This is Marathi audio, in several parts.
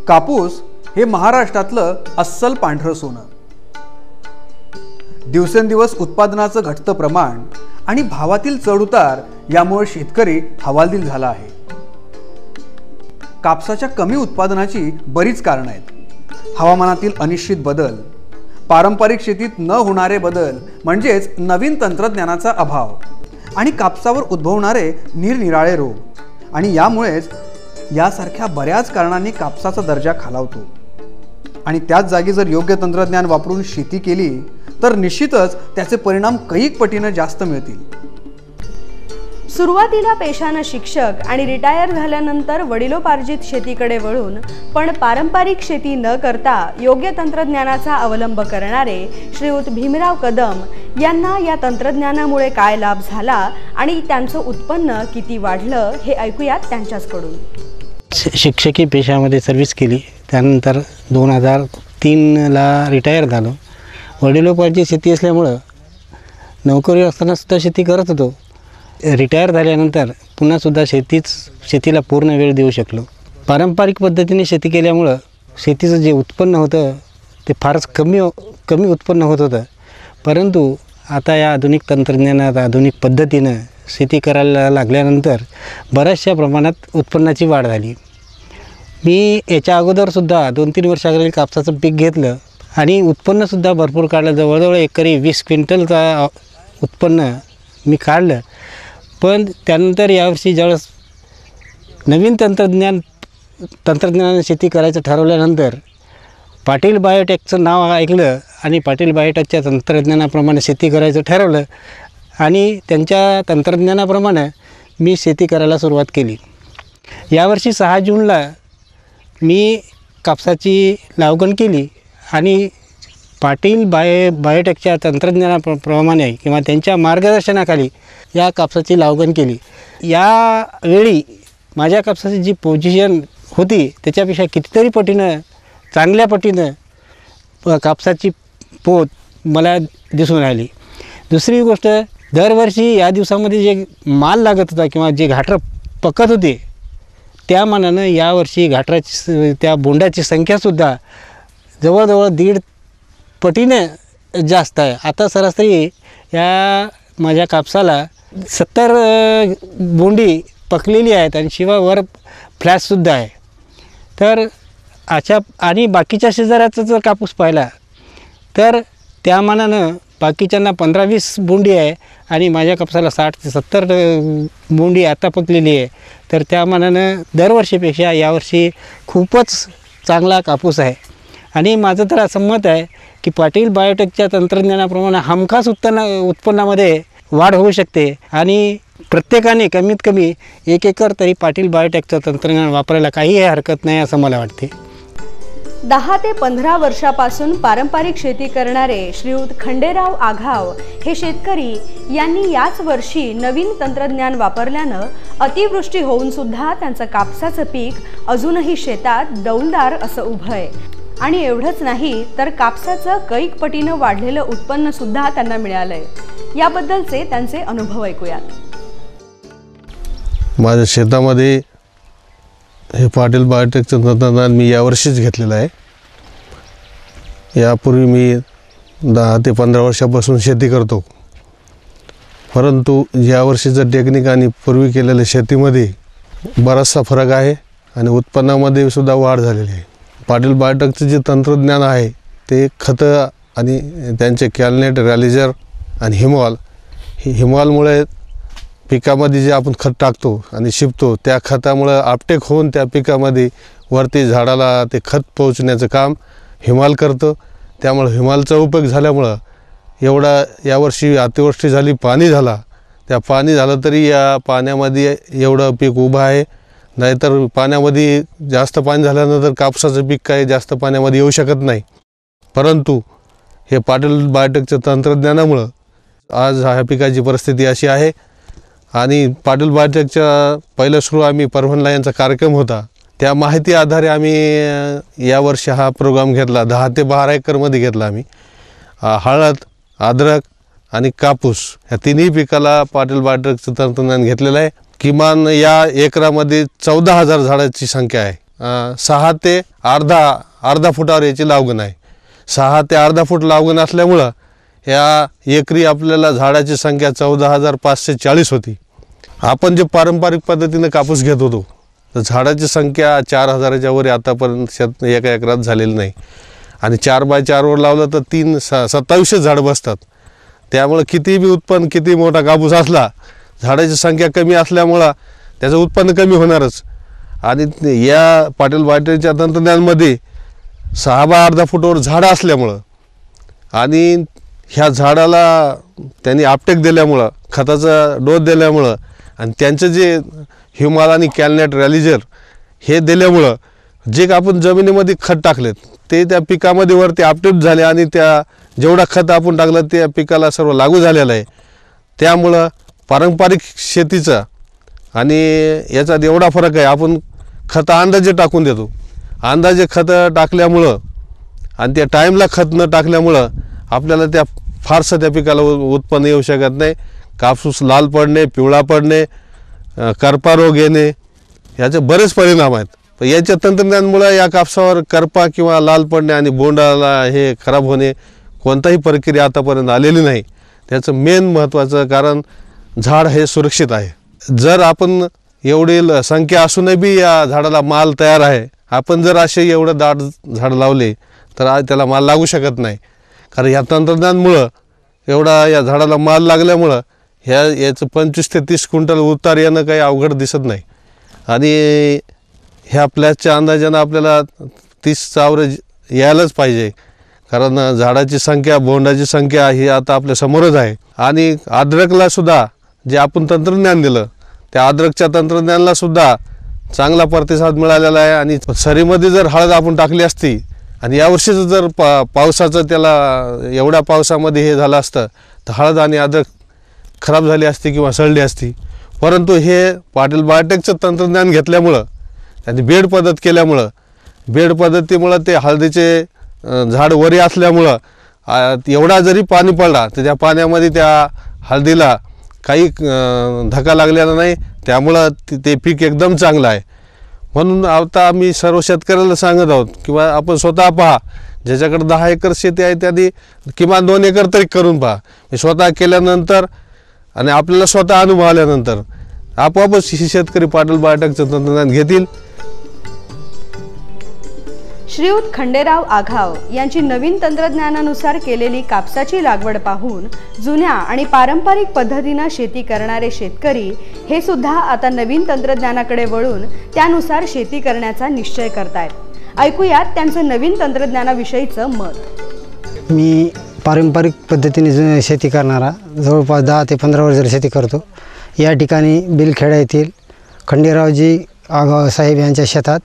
कापूस हे महाराष्ट्रातलं अस्सल पांढरं सोनं. दिवसेंदिवस उत्पादनाचं घटतं प्रमाण आणि भावातील चढउतार यामुळे शेतकरी हवालदिल झाला आहे. कापसाच्या कमी उत्पादनाची बरीच कारणं आहेत. हवामानातील अनिश्चित बदल, पारंपरिक शेतीत न होणारे बदल म्हणजेच नवीन तंत्रज्ञानाचा अभाव आणि कापसावर उद्भवणारे निरनिराळे रोग, आणि यामुळेच यासारख्या बऱ्याच कारणांनी कापसाचा दर्जा खालावतो. आणि त्याच जागी जर योग्य तंत्रज्ञान वापरून शेती केली तर निश्चितच त्याचे परिणाम कैक पटीने जास्त मिळतील. सुरुवातीला पेशाने शिक्षक आणि रिटायर झाल्यानंतर वडिलोपार्जित शेतीकडे वळून पण पारंपरिक शेती न करता योग्य तंत्रज्ञानाचा अवलंब करणारे श्रीयुत भीमराव कदम यांना या तंत्रज्ञानामुळे काय लाभ झाला आणि त्यांचं उत्पन्न किती वाढलं हे ऐकूयात त्यांच्याचकडून. शिक्षकी पेशामध्ये सर्व्हिस केली, त्यानंतर 2003ला रिटायर झालो. वडिलोपार्जित शेती असल्यामुळं नोकरी असतानासुद्धा शेती करत होतो. रिटायर झाल्यानंतर पुन्हासुद्धा शेतीला पूर्ण वेळ देऊ शकलो. पारंपरिक पद्धतीने शेती केल्यामुळं शेतीचं जे उत्पन्न होतं ते फारच कमी उत्पन्न होत होतं. परंतु आता या आधुनिक तंत्रज्ञानात आधुनिक पद्धतीनं शेती करायला लागल्यानंतर बऱ्याचशा प्रमाणात उत्पन्नाची वाढ झाली. मी याच्या अगोदरसुद्धा 2-3 वर्षाखाली कापसाचं पीक घेतलं आणि उत्पन्नसुद्धा भरपूर काढलं. जवळजवळ एकरी 20 क्विंटलचा उत्पन्न मी काढलं. पण त्यानंतर यावर्षी ज्यावेळेस नवीन तंत्रज्ञानाने शेती करायचं ठरवल्यानंतर पाटील बायोटेकचं नाव ऐकलं आणि पाटील बायोटेकच्या तंत्रज्ञानाप्रमाणे शेती करायचं ठरवलं आणि त्यांच्या तंत्रज्ञानाप्रमाणे मी शेती करायला सुरुवात केली. यावर्षी 6 जूनला मी कापसाची लागवड केली आणि पाटील बायोटेकच्या तंत्रज्ञानाप्रमाणे किंवा त्यांच्या मार्गदर्शनाखाली या कापसाची लागवड केली. यावेळी माझ्या कापसाची जी पोझिशन होती त्याच्यापेक्षा कितीतरी पटीनं चांगल्या पटीनं कापसाची पोत मला दिसून आली. दुसरी गोष्ट, दरवर्षी या दिवसामध्ये जे माल लागत होता किंवा जे घाटरं पकत होते त्या मानानं यावर्षी घाटराची त्या बोंडाची संख्यासुद्धा जवळजवळ 1.5 पटीने जास्त आहे. आता सरासरी या माझ्या कापसाला 70 बोंडी पकलेली आहेत आणि शिवाय वर फ्लॅशसुद्धा आहे. तर आणि बाकीच्या शेजाऱ्याचा जर कापूस पाहिला तर त्या मानानं बाकीच्यांना 15-20 बोंडी आहे आणि माझ्या कापसाला 60 ते 70 बोंडी आता पकलेली आहे. तर त्या मानानं दरवर्षीपेक्षा यावर्षी खूपच चांगला कापूस आहे. आणि माझं तर असं मत आहे की पाटील बायोटेकच्या तंत्रज्ञानाप्रमाणे हमखास उत्पन्नामध्ये वाढ होऊ शकते आणि प्रत्येकाने कमीत कमी 1 एकर तरी पाटील बायोटेकचं तंत्रज्ञान वापरायला काहीही हरकत नाही असं मला वाटते. 10 ते 15 वर्षापासून पारंपरिक शेती करणारे श्रीयुत खंडेराव आघाव हे शेतकरी यांनी याच वर्षी नवीन तंत्रज्ञान वापरल्यानं अतिवृष्टी होऊन सुद्धा त्यांचं कापसाचं पीक अजूनही शेतात डौलदार असं उभं आहे. आणि एवढंच नाही तर कापसाचं कैक पटीनं वाढलेलं उत्पन्न सुद्धा त्यांना मिळालंय. याबद्दलचे त्यांचे अनुभव ऐकूयात. माझ्या शेतामध्ये हे पाटील बायोटेकचं तंत्रज्ञान मी यावर्षीच घेतलेलं आहे. यापूर्वी मी 10 ते 15 वर्षापासून शेती करतो. परंतु यावर्षीचं टेक्निक आणि पूर्वी केलेल्या शेतीमध्ये बराचसा फरक आहे आणि उत्पन्नामध्ये सुद्धा वाढ झालेली आहे. पाटील बायोटेकचं जे तंत्रज्ञान आहे ते खतं आणि त्यांचे कॅलनेट, रॅलिजर आणि हिमॉलमुळे पिकामध्ये जे आपण खत टाकतो आणि शिपतो त्या खतामुळे आपटेक होऊन त्या पिकामध्ये वरती झाडाला ते खत पोहोचण्याचं काम हिमॉल करतं. त्यामुळे हिमॉलचा उपयोग झाल्यामुळं यावर्षी अतिवृष्टी झाली, पाणी झालं तरी या पाण्यामध्ये एवढं पीक उभं आहे. नाहीतर पाण्यामध्ये जास्त पाणी झाल्यानंतर कापसाचं पीक काही जास्त पाण्यामध्ये येऊ शकत नाही. परंतु हे पाटील बायोटेकच्या तंत्रज्ञानामुळं आज ह्या पिकाची परिस्थिती अशी आहे. आणि पाटील बायोटेकच्या पहिलं सुरू आम्ही परभणला यांचा कार्यक्रम होता त्या माहिती आधारे आम्ही यावर्षी हा प्रोग्राम घेतला. 10 ते 12 एकरमध्ये घेतला आम्ही. हळद, अद्रक आणि कापूस ह्या तिन्ही पिकाला पाटील बायोटेकचं तंत्रज्ञान घेतलेलं आहे. किमान या एकरामध्ये 14,000 झाडाची संख्या आहे. 6 ते अर्धा फुटावर याची लावगण आहे. 6 ते अर्धा फूट लावगण असल्यामुळं या एकरी आपल्याला झाडाची संख्या 14,540 होती. आपण जे पारंपरिक पद्धतीने कापूस घेत होतो तर झाडाची संख्या 4,000च्या वर आतापर्यंत एका एकरात झालेली नाही. आणि 4x4वर लावलं तर 27 झाडं बसतात. त्यामुळे किती बी उत्पन्न, किती मोठा कापूस असला, झाडाची संख्या कमी असल्यामुळं त्याचं उत्पन्न कमी होणारच. आणि या पाटील बायोटेकच्या तंत्रज्ञानामध्ये 6x अर्धा फुटावर झाडं असल्यामुळं आणि ह्या झाडाला त्यांनी आपटेक दिल्यामुळं, खताचा डोस दिल्यामुळं आणि त्यांचं जे ह्युमाल आणि कॅलनेट रॅलिजर हे दिल्यामुळं जे आपण जमिनीमध्ये खत टाकलेत ते त्या पिकामध्ये वरती आपटेक झाले आणि त्या जेवढा खत आपण टाकलं त्या पिकाला सर्व लागू झालेलं आहे. त्यामुळं पारंपरिक शेतीचा आणि याच्यात एवढा फरक आहे. आपण खतं अंदाजे टाकून देतो. अंदाजे खतं टाकल्यामुळं आणि त्या टाईमला खत न टाकल्यामुळं आपल्याला त्या फारसं त्या पिकाला उत्पन्न येऊ शकत नाही. कापूस लाल पडणे, पिवळा पडणे, करपा रोग येणे याचे बरेच परिणाम आहेत. पण याच्या तंत्रज्ञानामुळं या कापसावर करपा किंवा लाल पडणे आणि बोंडाला हे खराब होणे कोणताही प्रक्रिया आतापर्यंत आलेली नाही. त्याचं मेन महत्त्वाचं कारण झाड हे सुरक्षित आहे. जर आपण एवढी संख्या असूनही बी या झाडाला माल तयार आहे, आपण जर असे एवढं दाट झाड लावले तर आज त्याला माल लागू शकत नाही. कारण ह्या तंत्रज्ञानामुळं एवढा या झाडाला माल लागल्यामुळं याचं 25 ते 30 क्विंटल उतार येणं काही अवघड दिसत नाही. आणि ह्या प्लॅसच्या अंदाजानं आपल्याला 30चा ॲव्हरेज यायलाच पाहिजे. कारण झाडाची संख्या, बोंडाची संख्या ही आता आपल्या समोरच आहे. आणि अद्रकला सुद्धा जे आपण तंत्रज्ञान दिलं त्या अद्रकच्या तंत्रज्ञानाला सुद्धा चांगला प्रतिसाद मिळालेला आहे. आणि सरीमध्ये जर हळद आपण टाकली असती आणि यावर्षीचं जर पावसाचं त्याला एवढ्या पावसामध्ये हे झालं असतं तर हळद आणि अद्रक खराब झाली असती किंवा सडली असती. परंतु हे पाटील बायोटेकचं तंत्रज्ञान घेतल्यामुळं, त्यांनी बेड पद्धत केल्यामुळं, बेड पद्धतीमुळं ते हळदीचे झाड वरी असल्यामुळं एवढा जरी पाणी पडला तर त्या पाण्यामध्ये त्या हळदीला काही धक्का लागलेला नाही. त्यामुळं ते पीक एकदम चांगलं आहे. म्हणून आता आम्ही सर्व शेतकऱ्याला सांगत आहोत किंवा आपण स्वतः पहा, ज्याच्याकडे 10 एकर शेती आहे त्यांनी किमान 2 एकर तरी करून पहा. स्वतः केल्यानंतर आणि आपल्याला स्वतः अनुभव आल्यानंतर आपोआपच शेतकरी पाटील बायोटेकचं तंत्रज्ञान घेतील. श्रीयुत खंडेराव आघाव यांची नवीन तंत्रज्ञानानुसार केलेली कापसाची लागवड पाहून जुन्या आणि पारंपरिक पद्धतीने शेती करणारे शेतकरी हे सुद्धा आता नवीन तंत्रज्ञानाकडे वळून त्यानुसार शेती करण्याचा निश्चय करतायत. ऐकूयात त्यांचं नवीन तंत्रज्ञानाविषयीचं मत. मी पारंपरिक पद्धतीने शेती करणारा जवळपास 10 ते 15 वर्ष झाली शेती करतो. या ठिकाणी बिलखेडा येथील खंडेरावजी आघाव साहेब यांच्या शेतात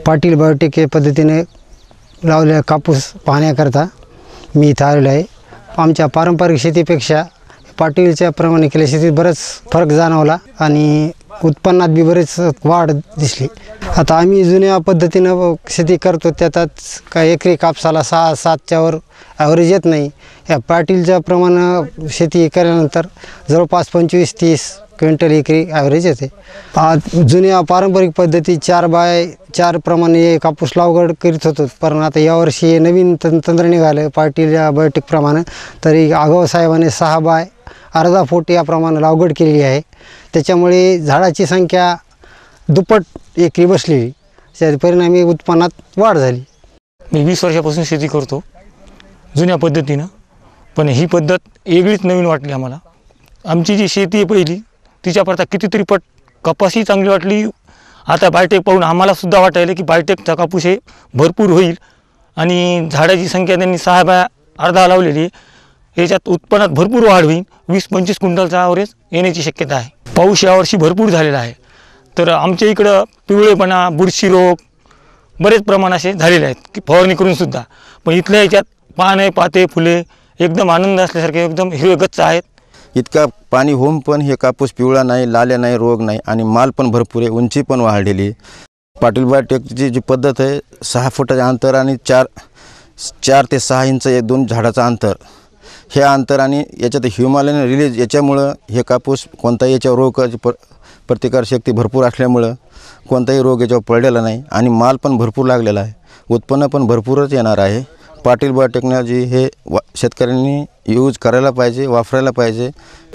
पाटील बायोटेक या पद्धतीने लावलेला कापूस पाहण्याकरता मी इथं आलेलो आहे. आमच्या पारंपरिक शेतीपेक्षा पाटीलच्या प्रमाणे केलेल्या शेतीत बरंच फरक जाणवला आणि उत्पन्नात बी बरेच वाढ दिसली. आता आम्ही जुन्या पद्धतीनं शेती करतो त्यात काय एकरी कापसाला 6-7च्या वर ॲव्हरेज येत नाही. या पाटीलच्या प्रमाणे शेती केल्यानंतर जवळपास 25-30 क्विंटल एकरी ॲव्हरेज येते. जुन्या पारंपरिक पद्धती 4x4 प्रमाणे कापूस लागवड करीत होतो, पण आता यावर्षी नवीन तंत्र निघालं पाटील बायोटेकप्रमाणे. तरी आघाव साहेबांनी 6x अर्धा फूट याप्रमाणे लागवड केलेली आहे. त्याच्यामुळे झाडाची संख्या दुप्पट एकरी बसलेली, त्या परिणामी उत्पन्नात वाढ झाली. मी 20 वर्षापासून शेती करतो जुन्या पद्धतीनं, पण ही पद्धत वेगळीच नवीन वाटली आम्हाला. आमची जी शेती आहे पहिली तिच्याकरता कितीतरी पट कपासही चांगली वाटली. आता बायोटेक पाहून आम्हालासुद्धा वाटायला की बायोटेकचा कापूस हे भरपूर होईल. आणि झाडाची संख्या त्यांनी 6x अर्धा लावलेली आहे. याच्यात उत्पन्नात भरपूर वाढ होईल. 20-25 क्विंटलचा ॲव्हरेज येण्याची शक्यता आहे. पाऊस यावर्षी भरपूर झालेला आहे, तर आमच्या इकडं पिवळेपणा, बुरशी रोग बरेच प्रमाण असे झालेले आहेत की फवारणी करूनसुद्धा. पण इथल्या याच्यात पाने, पाते, फुले एकदम आनंद असल्यासारखे एकदम हिरवे गच्च आहेत. इतका पाणी होऊन पण हे कापूस पिवळा नाही, लाल्या नाही, रोग नाही आणि माल पण भरपूर आहे, उंची पण वाढलेली. पाटील बायोटेकची जी पद्धत आहे 6 फुटाचं अंतर आणि 4 ते 6 इंच या 2 झाडाचं अंतर, हे अंतर आणि याच्यात ह्युमालिन रिलीज याच्यामुळं हे कापूस कोणताही याच्यावर रोगाची प्रतिकारशक्ती भरपूर असल्यामुळं कोणताही रोग याच्यावर पडलेला नाही आणि माल पण भरपूर लागलेला आहे, उत्पन्न पण भरपूरच येणार आहे. पाटील बायोटेक्नॉलॉजी हे शेतकऱ्यांनी यूज करायला पाहिजे, वापरायला पाहिजे.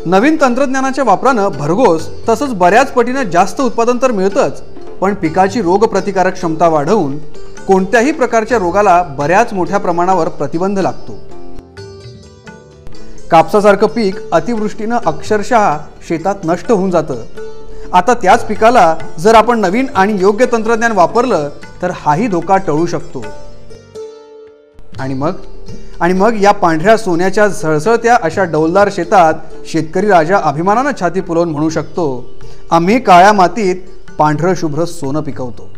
नवीन तंत्रज्ञानाच्या वापरानं भरघोस तसंच बऱ्याच पटीनं जास्त उत्पादन तर मिळतंच, पण पिकाची रोगप्रतिकारक क्षमता वाढवून कोणत्याही प्रकारच्या रोगाला बऱ्याच मोठ्या प्रमाणावर प्रतिबंध लागतो. कापसासारखं पीक अतिवृष्टीनं अक्षरशः शेतात नष्ट होऊन जातं. आता त्याच पिकाला जर आपण नवीन आणि योग्य तंत्रज्ञान वापरलं तर हाही धोका टळू शकतो. आणि मग या पांढऱ्या सोन्याच्या झळझळत्या अशा डौलदार शेतात शेतकरी राजा अभिमानानं छाती फुलवून म्हणू शकतो, आम्ही काळ्या मातीत पांढरं शुभ्र सोनं पिकवतो.